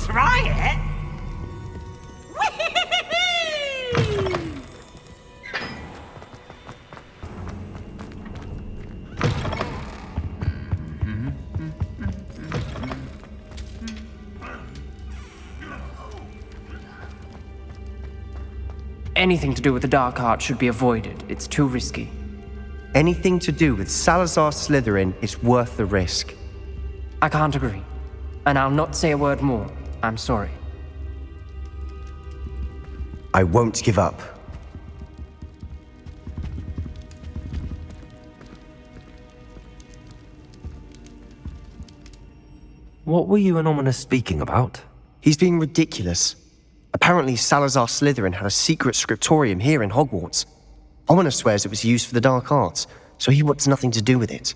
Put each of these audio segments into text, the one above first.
try it? Anything to do with the dark art should be avoided. It's too risky. Anything to do with Salazar Slytherin is worth the risk. I can't agree. And I'll not say a word more. I'm sorry. I won't give up. What were you and Ominous speaking about? He's being ridiculous. Apparently, Salazar Slytherin had a secret scriptorium here in Hogwarts. Ominous swears it was used for the dark arts, so he wants nothing to do with it.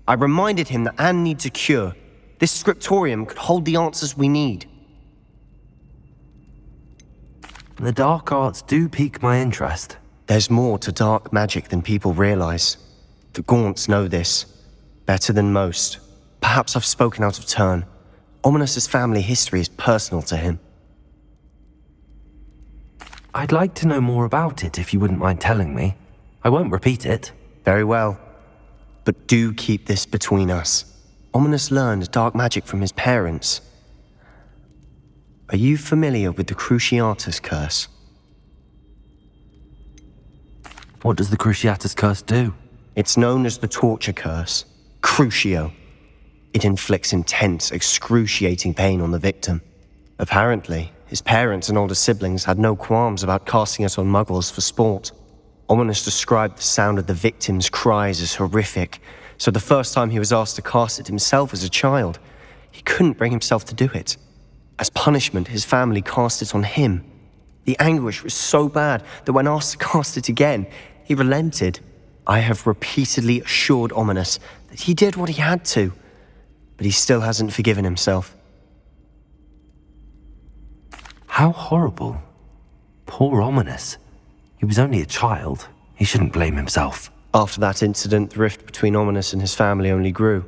I reminded him that Anne needs a cure. This scriptorium could hold the answers we need. The dark arts do pique my interest. There's more to dark magic than people realize. The Gaunts know this, better than most. Perhaps I've spoken out of turn. Ominous's family history is personal to him. I'd like to know more about it if you wouldn't mind telling me. I won't repeat it. Very well. But do keep this between us. Ominous learned dark magic from his parents. Are you familiar with the Cruciatus Curse? What does the Cruciatus Curse do? It's known as the Torture Curse. Crucio. It inflicts intense, excruciating pain on the victim. Apparently, his parents and older siblings had no qualms about casting it on muggles for sport. Ominous described the sound of the victim's cries as horrific, so the first time he was asked to cast it himself as a child, he couldn't bring himself to do it. As punishment, his family cast it on him. The anguish was so bad that when asked to cast it again, he relented. I have repeatedly assured Ominous that he did what he had to, but he still hasn't forgiven himself. How horrible. Poor Ominous. He was only a child. He shouldn't blame himself. After that incident, the rift between Ominous and his family only grew.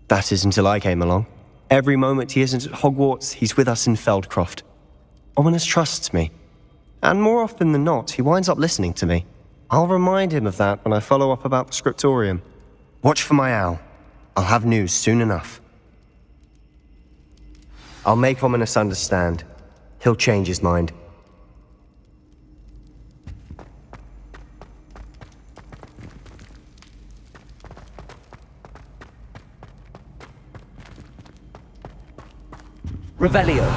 That is until I came along. Every moment he isn't at Hogwarts, he's with us in Feldcroft. Ominous trusts me. And more often than not, he winds up listening to me. I'll remind him of that when I follow up about the scriptorium. Watch for my owl. I'll have news soon enough. I'll make Ominous understand. He'll change his mind. Revelio.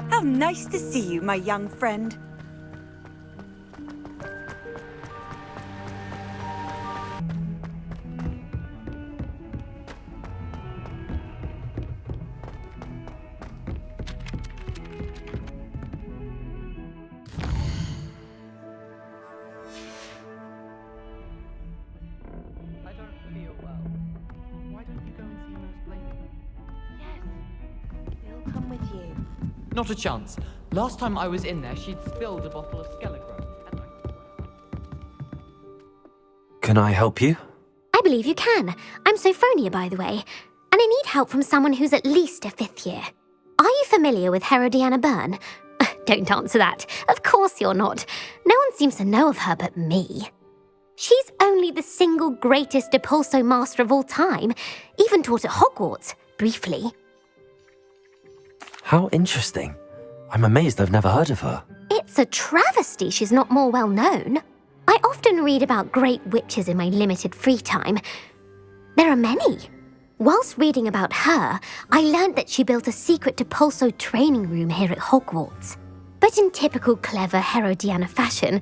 How nice to see you, my young friend. I don't feel well. Why don't you go and see Nurse Blaney? Yes, we'll come with you. Not a chance. Last time I was in there, she'd spilled a bottle of Skelegro. And Can I help you? I believe you can. I'm Sophronia, by the way, and I need help from someone who's at least a 5th year. Are you familiar with Herodiana Byrne? Don't answer that. Of course you're not. No one seems to know of her but me. She's only the single greatest Depulso master of all time, even taught at Hogwarts, briefly. How interesting. I'm amazed I've never heard of her. It's It's a travesty she's not more well known. I often read about great witches in my limited free time. There are many. Whilst reading about her, I learned that she built a secret Depulso training room here at Hogwarts. But in typical clever Herodiana fashion,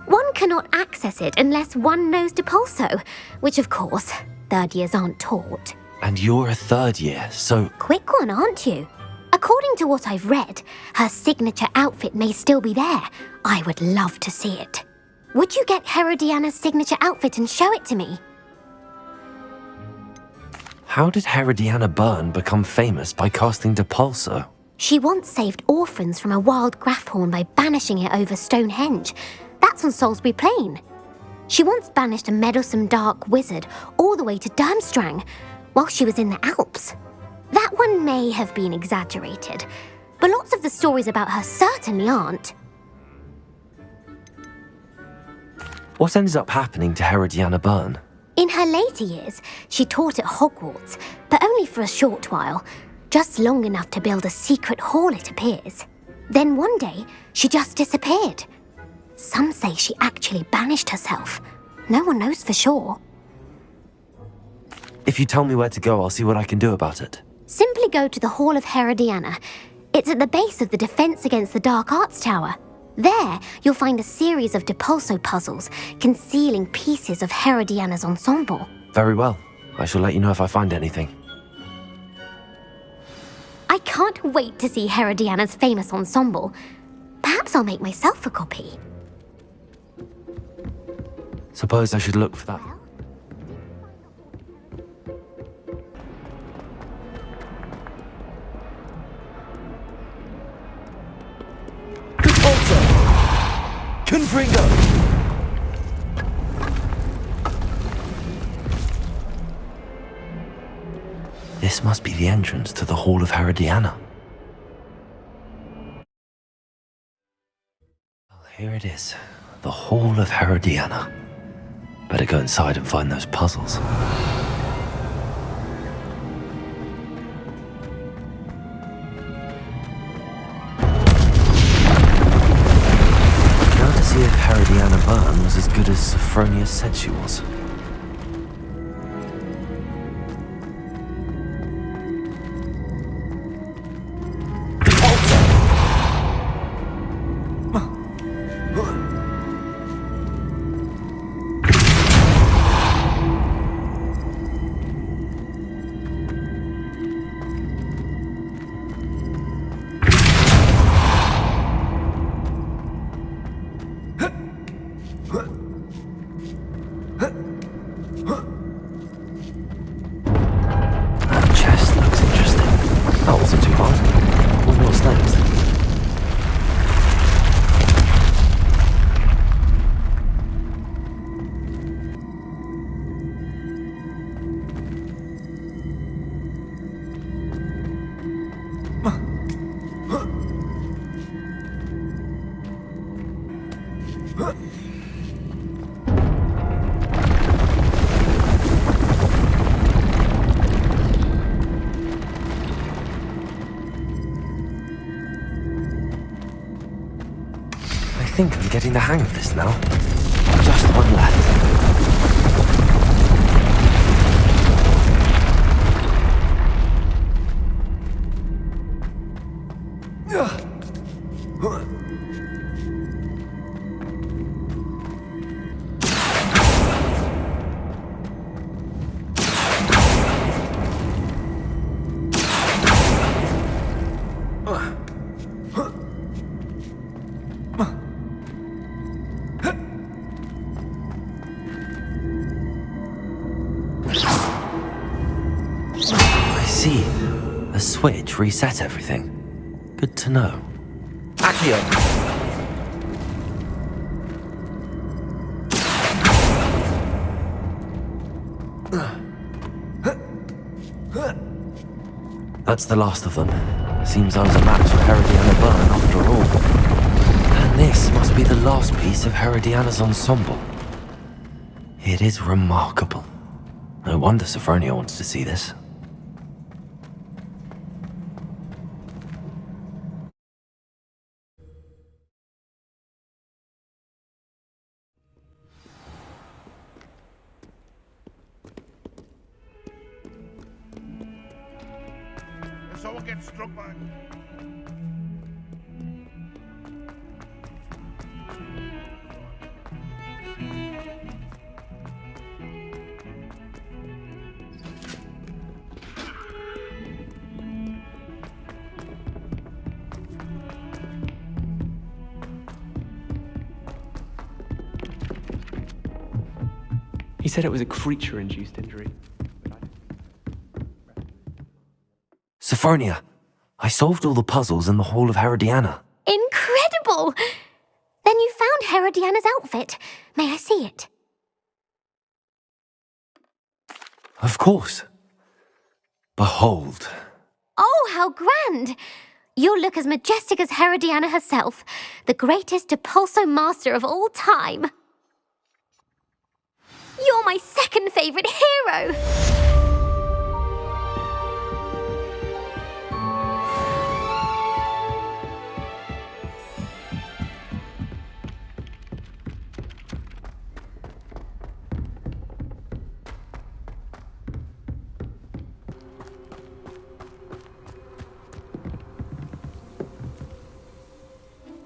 one cannot access it unless one knows Depulso, which of course, third years aren't taught. And you're a third year, so Quick one, aren't you? According to what I've read, her signature outfit may still be there. I would love to see it. Would you get Herodiana's signature outfit and show it to me? how did Herodiana Byrne become famous by casting Depulso? She once saved orphans from a wild Grafhorn by banishing it over Stonehenge. That's on Salisbury Plain. She once banished a meddlesome dark wizard all the way to Durmstrang while she was in the Alps. That one may have been exaggerated, but lots of the stories about her certainly aren't. What ended up happening to Herodiana Byrne? In her later years, she taught at Hogwarts, but only for a short while, just long enough to build a secret hall, it appears. Then one day, she just disappeared. Some say she actually banished herself. No one knows for sure. If you tell me where to go, I'll see what I can do about it. Simply go to the Hall of Herodiana. It's at the base of the Defense Against the Dark Arts Tower. There, you'll find a series of Depulso puzzles concealing pieces of Herodiana's ensemble. Very well. I shall let you know if I find anything. I can't wait to see Herodiana's famous ensemble. Perhaps I'll make myself a copy. Suppose I should look for that. Confringo! This must be the entrance to the Hall of Herodiana. Well, here it is. The Hall of Herodiana. Better go inside and find those puzzles. Now to see if Herodiana Byrne was as good as Sophronia said she was. That chest looks interesting. That wasn't too hard. Wonder what's next. I think I'm getting the hang of this now. Just one left. I see. A switch reset everything. Good to know. Accio! That's the last of them. Seems I was a match for Herodiana Byrne after all. And this must be the last piece of Herodiana's ensemble. It is remarkable. No wonder Sophronia wants to see this. someone gets struck by... He said it was a creature-induced injury. Sophronia, I solved all the puzzles in the Hall of Herodiana. Incredible! Then you found Herodiana's outfit. May I see it? Of course. Behold. Oh, how grand! You'll look as majestic as Herodiana herself, the greatest Depulso master of all time. You're my second favourite hero!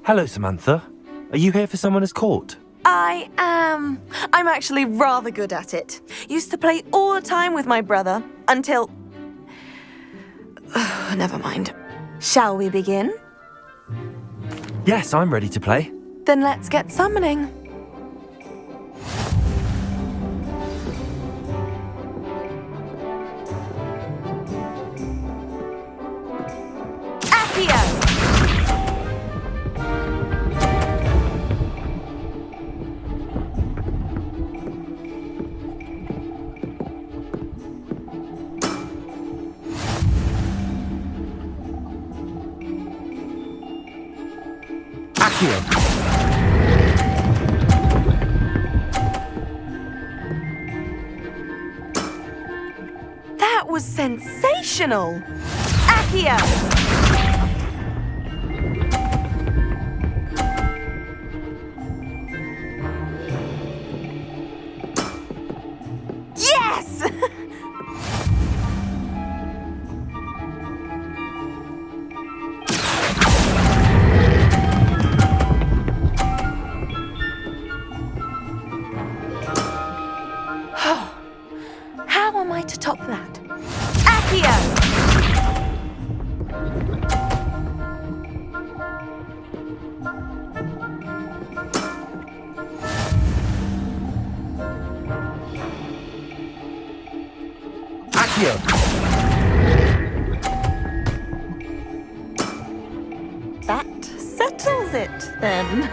Hello, Samantha. Are you here for Summoner's Court? I am. I'm actually rather good at it. Used to play all the time with my brother, until... Never mind. Shall we begin? Yes, I'm ready to play. Then let's get summoning. Accio! That was sensational! Accio! Yes! How am I to top that? Accio! Accio! That settles it, then.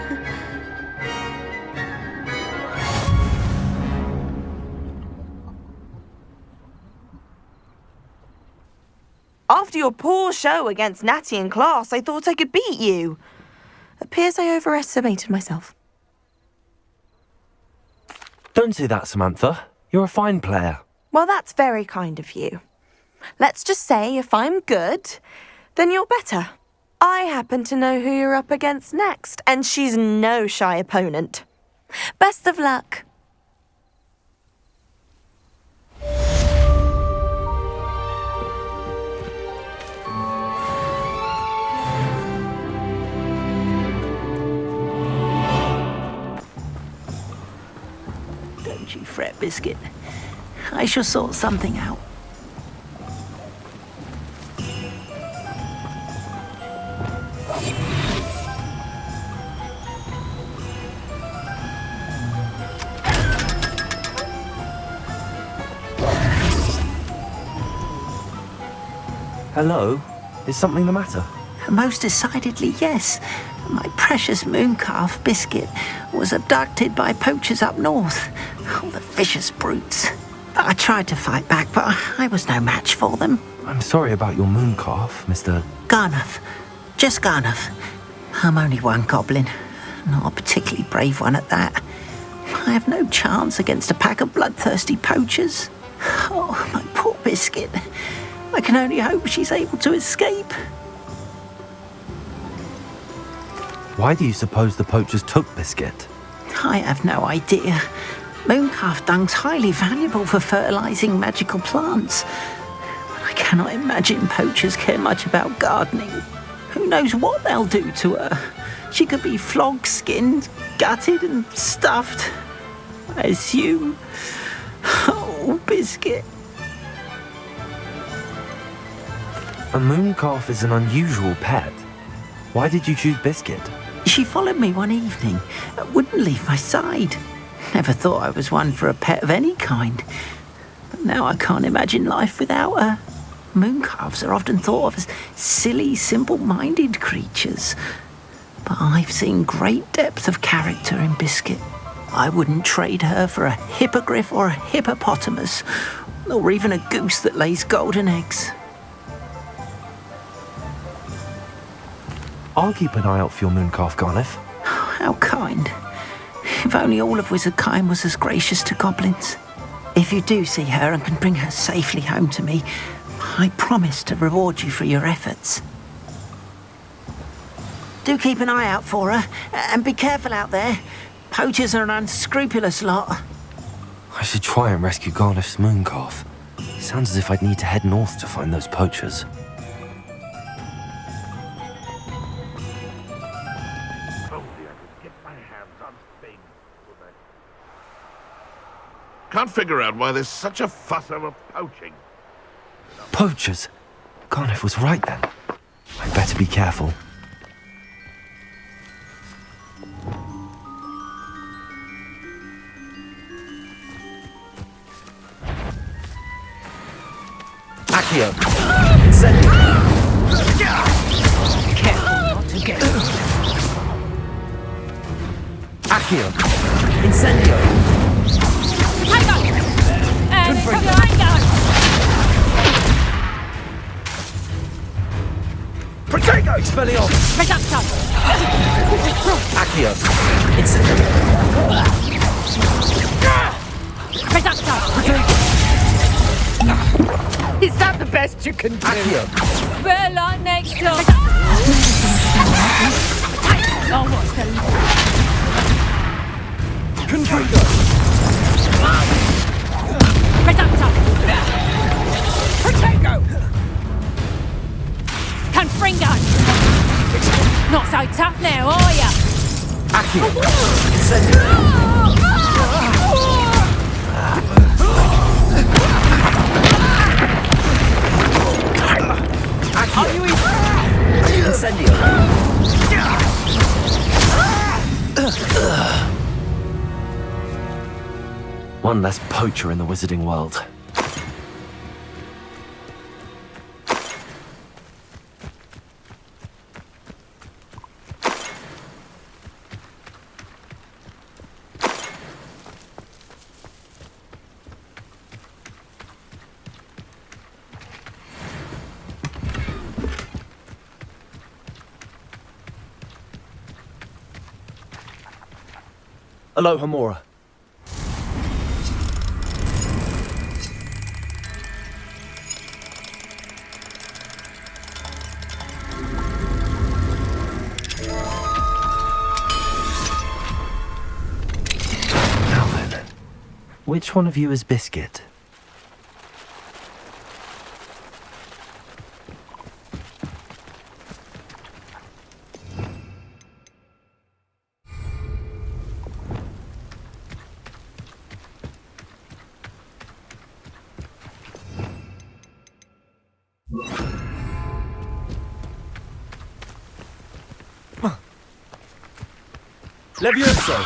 After your poor show against Natty in class, I thought I could beat you. Appears I overestimated myself. Don't say that, Samantha. You're a fine player. Well, that's very kind of you. Let's just say if I'm good, then you're better. I happen to know who you're up against next, and she's no shy opponent. Best of luck. Don't you fret, Biscuit. I shall sort something out. Hello? Is something the matter? Most decidedly, yes. My precious mooncalf, Biscuit, was abducted by poachers up north. Oh, the vicious brutes. I tried to fight back, but I was no match for them. I'm sorry about your mooncalf, Mr. Garnuff. Just Garnuff. I'm only one goblin. Not a particularly brave one at that. I have no chance against a pack of bloodthirsty poachers. Oh, my poor Biscuit. I can only hope she's able to escape. Why do you suppose the poachers took Biscuit? I have no idea. Mooncalf dung's highly valuable for fertilizing magical plants. I cannot imagine poachers care much about gardening. Who knows what they'll do to her? She could be flogged, skinned, gutted and stuffed. I assume. Oh, Biscuit. A mooncalf is an unusual pet. Why did you choose Biscuit? She followed me one evening, wouldn't leave my side. Never thought I was one for a pet of any kind. But now I can't imagine life without her. Mooncalves are often thought of as silly, simple-minded creatures. But I've seen great depth of character in Biscuit. I wouldn't trade her for a hippogriff or a hippopotamus, or even a goose that lays golden eggs. I'll keep an eye out for your mooncalf, Garneth. How kind. If only all of Wizardkind was as gracious to goblins. If you do see her and can bring her safely home to me, I promise to reward you for your efforts. Do keep an eye out for her, and be careful out there. Poachers are an unscrupulous lot. I should try and rescue Garneth's mooncalf. Sounds as if I'd need to head north to find those poachers. Can't figure out why there's such a fuss over poaching. Poachers? Garneth was right then. I'd better be careful. Accio! Careful not to get Accio! Incendio! Protego! Expelliarmus! Accio! Incendio! Is that the best you can do? Accio! We're like next door. Oh, what's the... Confringo! Protego! Confringo! Not so tough now, are ya? Accio! Incendio! Incendio! One less poacher in the wizarding world. Aloha Mora. Now then, which one of you is Biscuit? Levioso!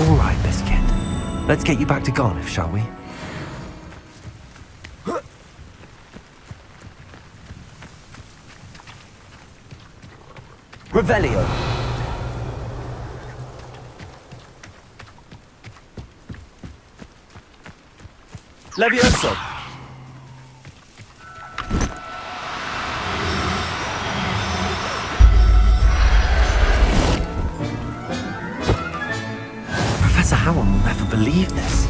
All right, Biscuit. Let's get you back to Garneth, shall we? Revelio! Levioso! Professor Howell will never believe this.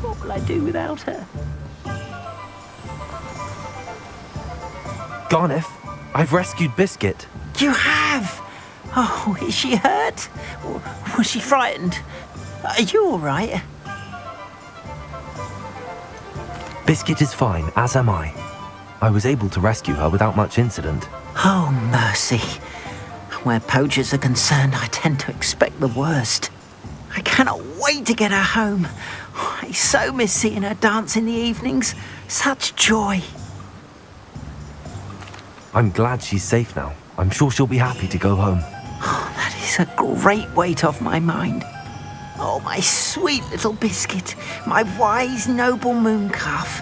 What will I do without her? Garneth, I've rescued Biscuit. You have? Oh, is she hurt? Was she frightened? Are you all right? Biscuit is fine, as am I. I was able to rescue her without much incident. Oh, mercy. Where poachers are concerned, I tend to expect the worst. I cannot wait to get her home. I so miss seeing her dance in the evenings. Such joy. I'm glad she's safe now. I'm sure she'll be happy to go home. Oh, that is a great weight off my mind. Oh, my sweet little Biscuit, my wise, noble moon calf.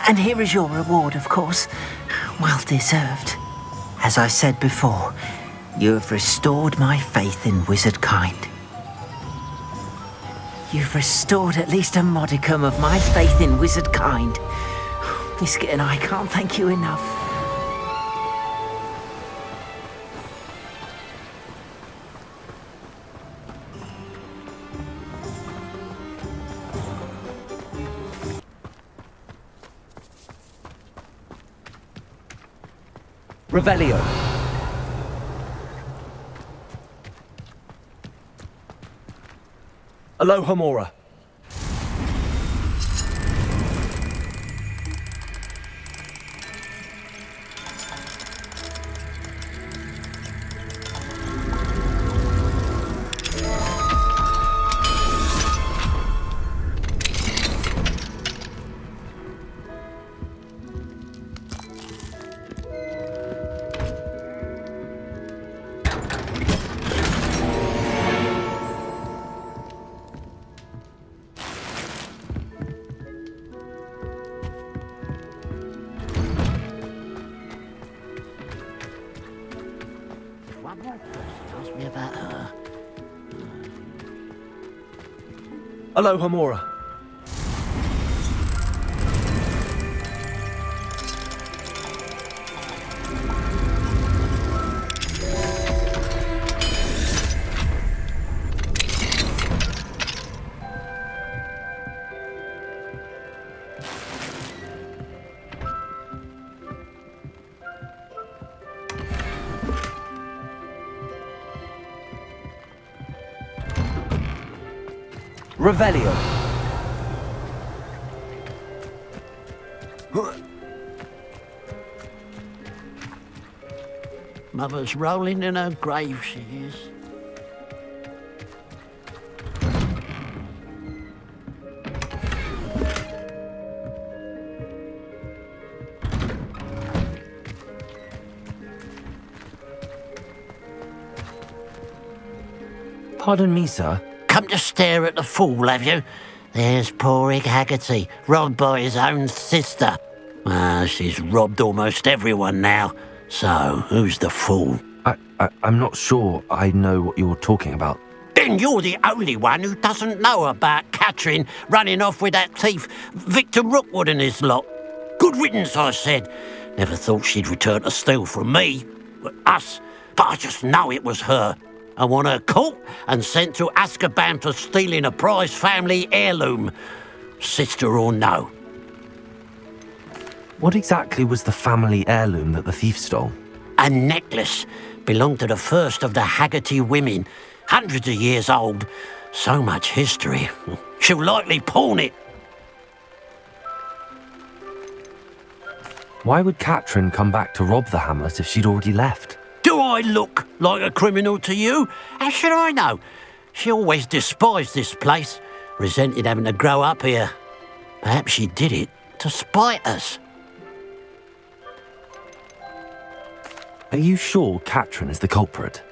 And here is your reward, of course. Well deserved. As I said before, you have restored my faith in wizard kind. You've restored at least a modicum of my faith in wizard kind. Biscuit and I can't thank you enough. Revelio. Alohomora. Tells me about her. Alohomora. Revelio. Mother's rolling in her grave, she is. Pardon me, sir. Come to stare at the fool, have you? There's poor Ig Haggerty, robbed by his own sister. She's robbed almost everyone now. So, who's the fool? I'm not sure I know what you're talking about. Then you're the only one who doesn't know about Catherine running off with that thief, Victor Rookwood and his lot. Good riddance, I said. Never thought she'd return to steal from me, us, but I just know it was her. I want her caught and sent to Azkaban for stealing a prized family heirloom, sister or no. What exactly was the family heirloom that the thief stole? A necklace belonged to the first of the Haggerty women, hundreds of years old. So much history. She'll likely pawn it. Why would Catherine come back to rob the hamlet if she'd already left? Do I look like a criminal to you? How should I know? She always despised this place, resented having to grow up here. Perhaps she did it to spite us. Are you sure Catherine is the culprit?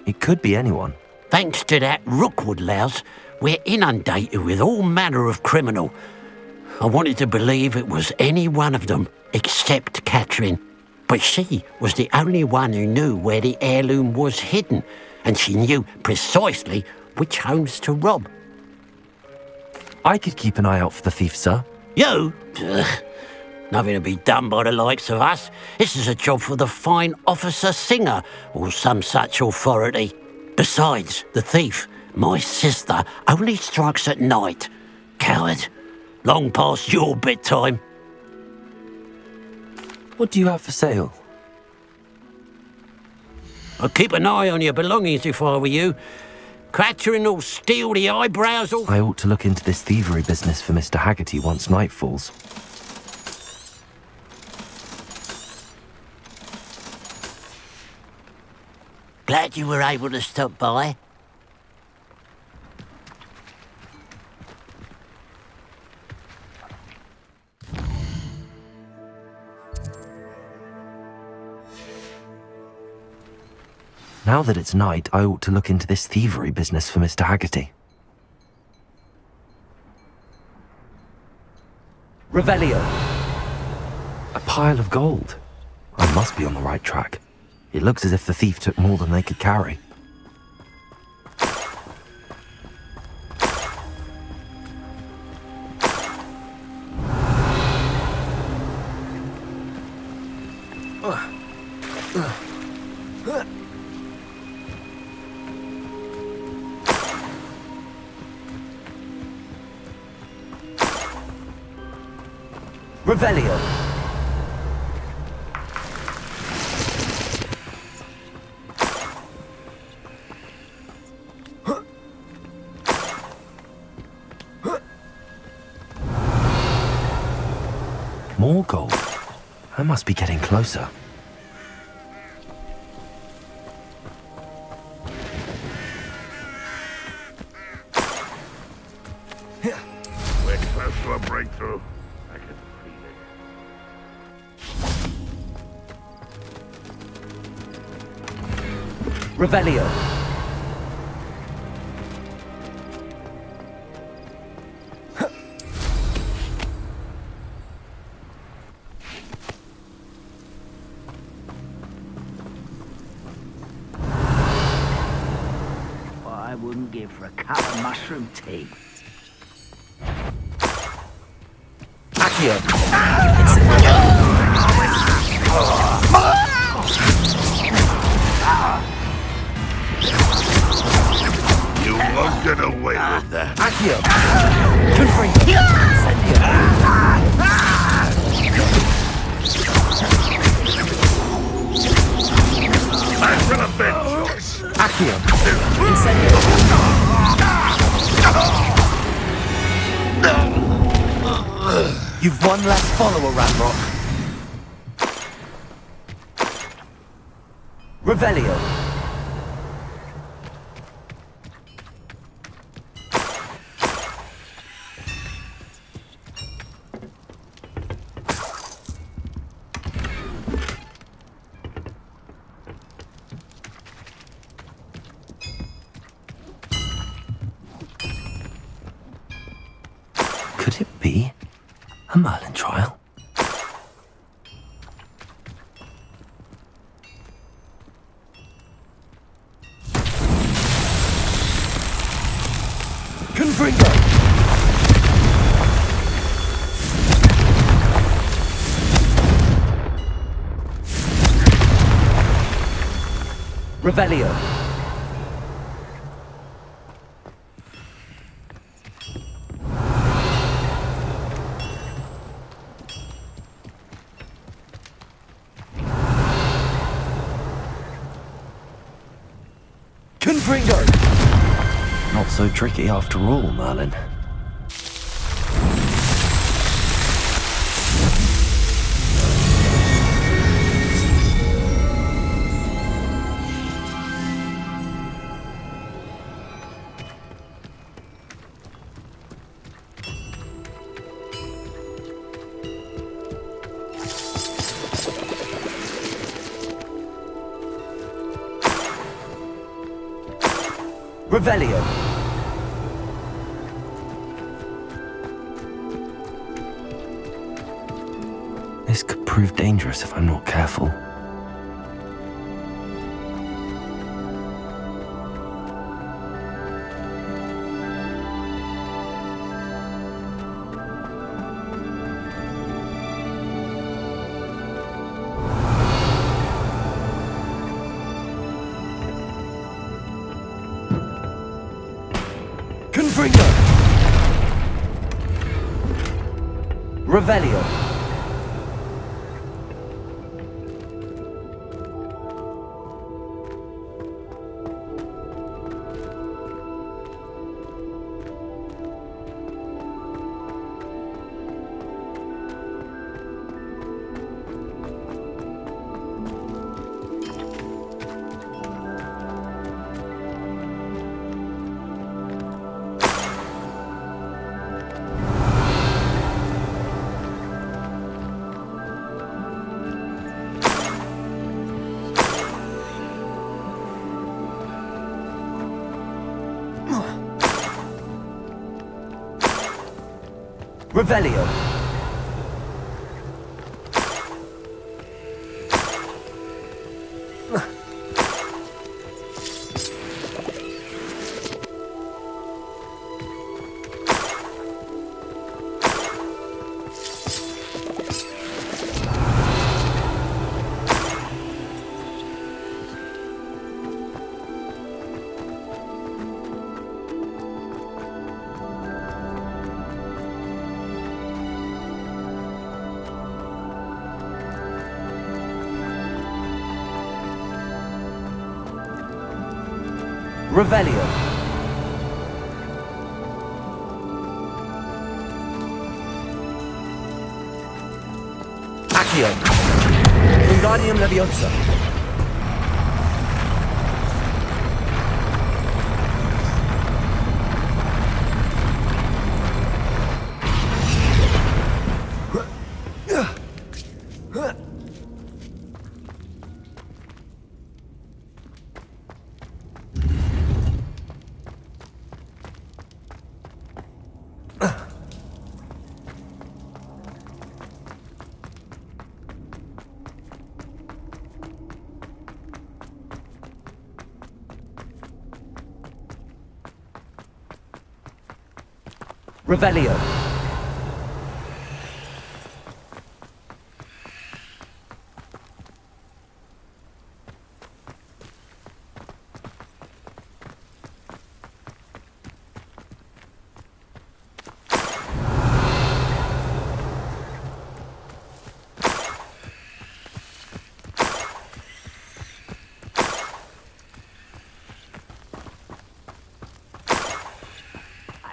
It could be anyone. Thanks to that Rookwood louse, We're inundated with all manner of criminal. I wanted to believe it was any one of them, except Catherine. But she was the only one who knew where the heirloom was hidden, and she knew precisely which homes to rob. I could keep an eye out for the thief, sir. You? Ugh. Nothing to be done by the likes of us. This is a job for the fine officer Singer, or some such authority. Besides, the thief, my sister, only strikes at night. Coward. Long past your bedtime. What do you have for sale? I'd keep an eye on your belongings if I were you. Catherine will steal the eyebrows off. I ought to look into this thievery business for Mr. Haggerty once night falls. Glad you were able to stop by. Now that it's night, I ought to look into this thievery business for Mr. Haggerty. Revelio. A pile of gold. I must be on the right track. It looks as if the thief took more than they could carry. Revelio. More gold. I must be getting closer. We're close to a breakthrough. I can feel it. Revelio. I wouldn't give for a cup of mushroom tea. Accio. You won't get away with that. Accio. Confringo. Back for the bench. Accio. You've one less follower, Ramrock. Revelio. Could it be a Merlin trial? Confringo. Revelio. Confringo. Not so tricky after all, Merlin. Revelio. prove dangerous if I'm not careful. Confringo! Revelio! Revelio. Revelio. Accio. Wingardium Leviosa. Revelio.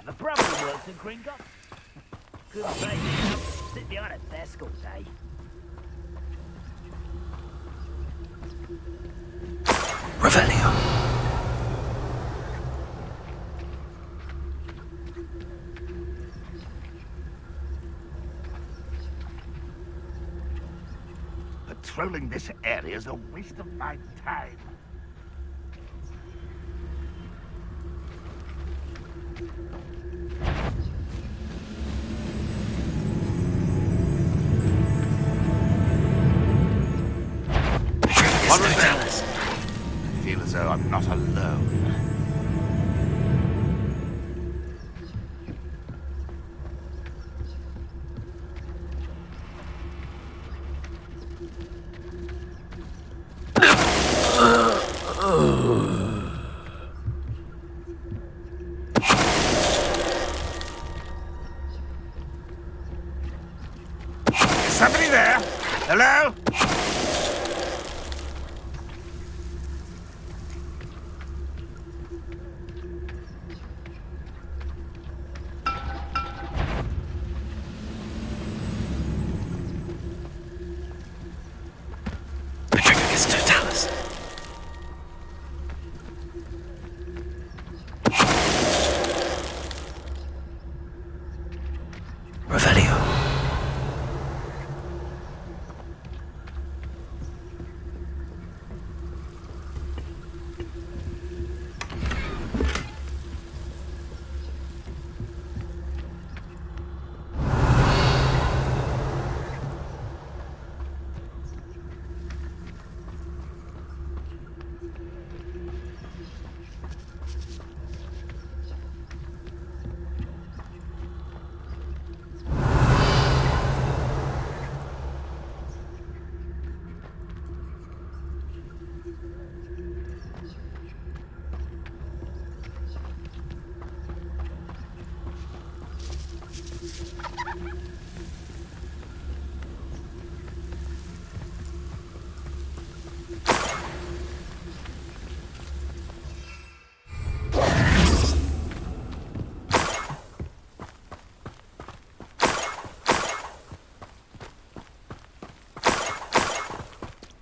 The brother who works in Gringotts. Couldn't say enough to sit behind a desk all day. Revelio. Patrolling this area is a waste of my time. What was that? I feel as though I'm not alone. Is somebody there? Hello?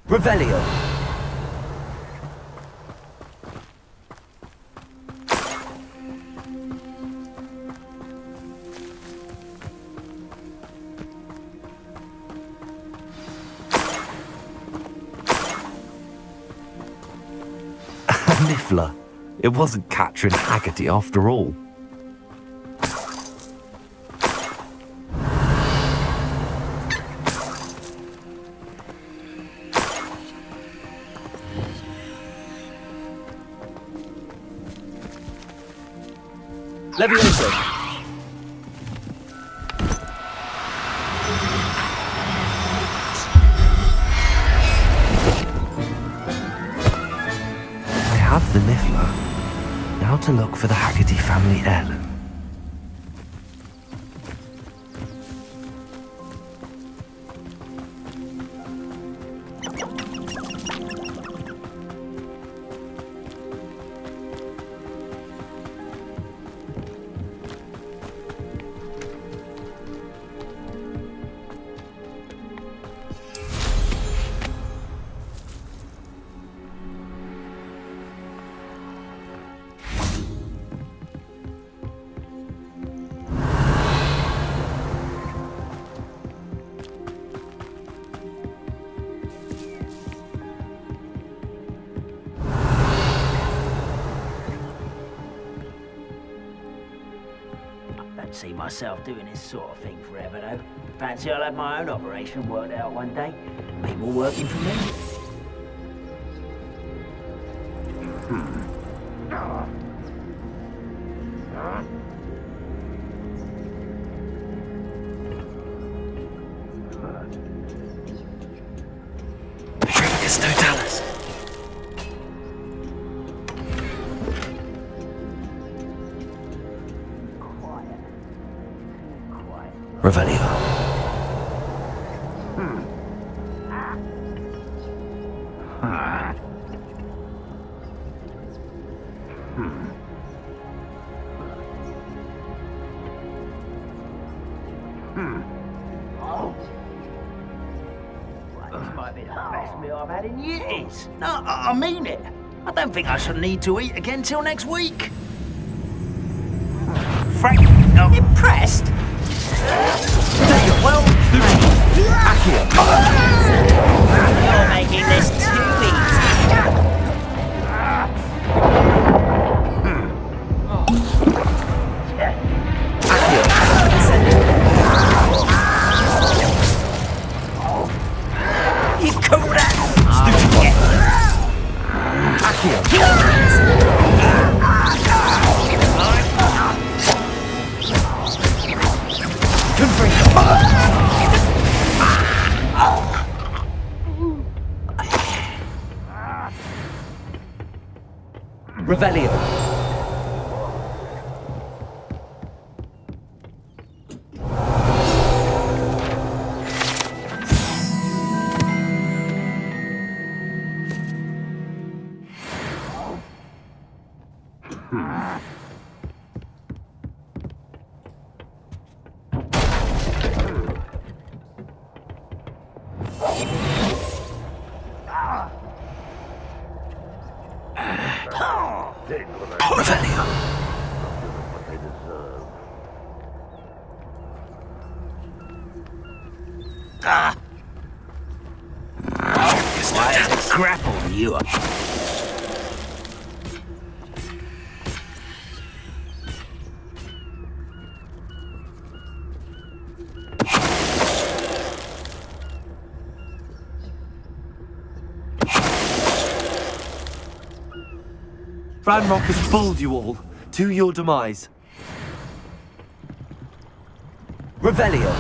Revelio. Niffler. It wasn't Catherine Haggerty after all. Levioso. I have the Niffler. Now to look for the Haggerty family heirloom. Don't see myself doing this sort of thing forever, though. Fancy I'll have my own operation worked out one day. People working for me. Petrificus totalis. Revelio. This might be the best meal I've had in years. No, I mean it. I don't think I shall need to eat again till next week. Frank, impressed? Well, you're making this too easy. You call that? Revelio. Grapple you up. Ranrock has fooled you all, to your demise. Revelio.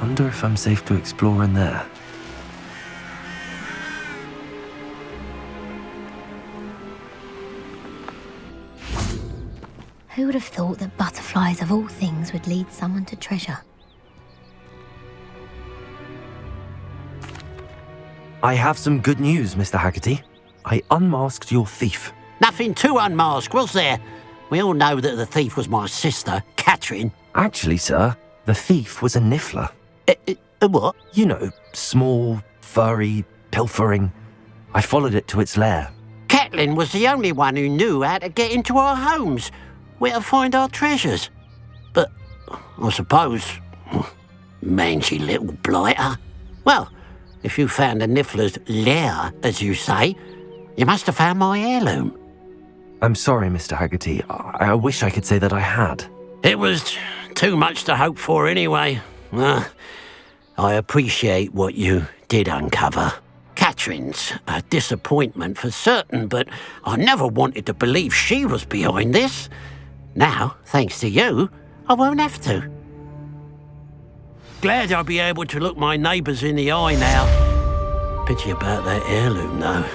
Wonder if I'm safe to explore in there. Who would have thought that butterflies of all things would lead someone to treasure? I have some good news, Mr. Haggerty. I unmasked your thief. Nothing to unmask, was there? We all know that the thief was my sister, Catherine. Actually, sir, the thief was a niffler. A what? You know, small, furry, pilfering. I followed it to its lair. Catelyn was the only one who knew how to get into our homes, where to find our treasures. But I suppose, mangy little blighter. Well, if you found the niffler's lair, as you say, you must have found my heirloom. I'm sorry, Mr. Haggerty. I wish I could say that I had. It was too much to hope for anyway. I appreciate what you did uncover. Catherine's a disappointment for certain, but I never wanted to believe she was behind this. Now, thanks to you, I won't have to. Glad I'll be able to look my neighbours in the eye now. Pity about that heirloom, though.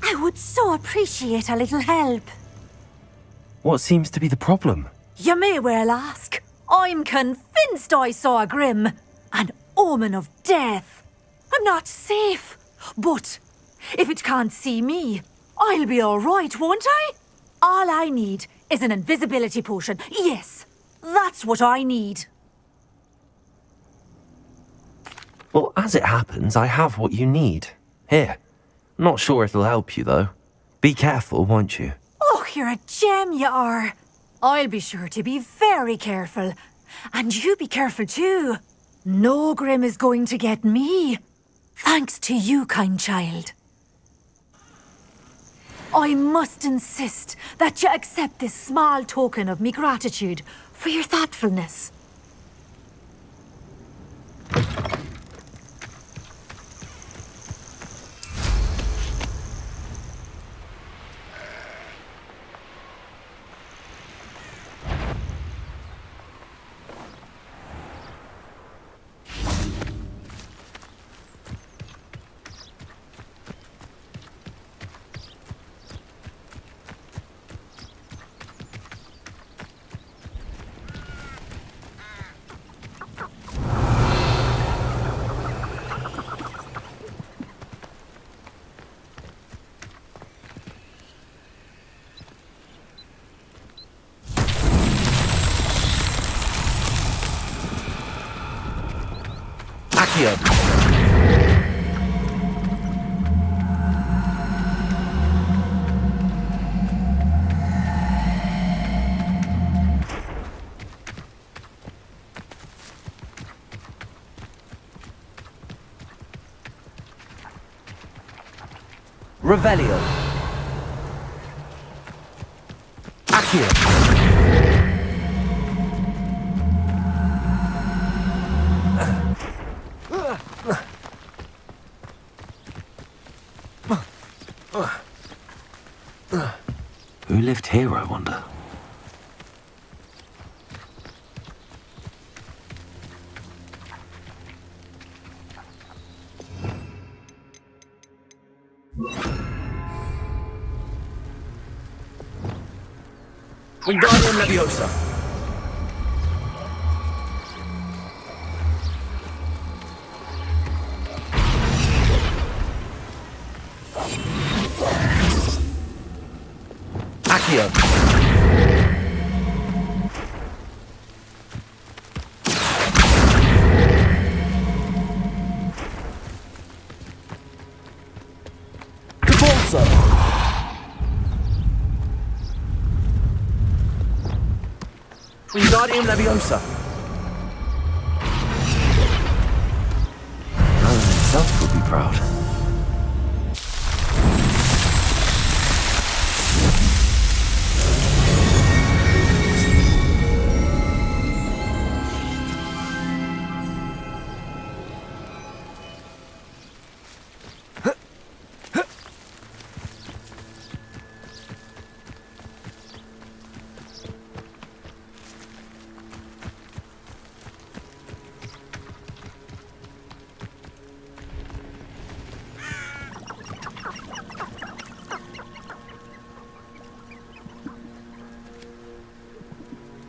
I would so appreciate a little help. What seems to be the problem? You may well ask. I'm convinced I saw a grim, an omen of death. I'm not safe, but if it can't see me, I'll be all right, won't I? All I need is an invisibility potion. Yes, that's what I need. Well, as it happens, I have what you need. Here. Not sure it'll help you, though. Be careful, won't you? Oh, you're a gem, you are. I'll be sure to be very careful. And you be careful too. No grim is going to get me. Thanks to you, kind child. I must insist that you accept this small token of me gratitude for your thoughtfulness. Accio. Revelio. Accio. Who lived here, I wonder? Wingardium Leviosa. Accio. Convulso. Wingardium Leviosa. Alan himself would be proud.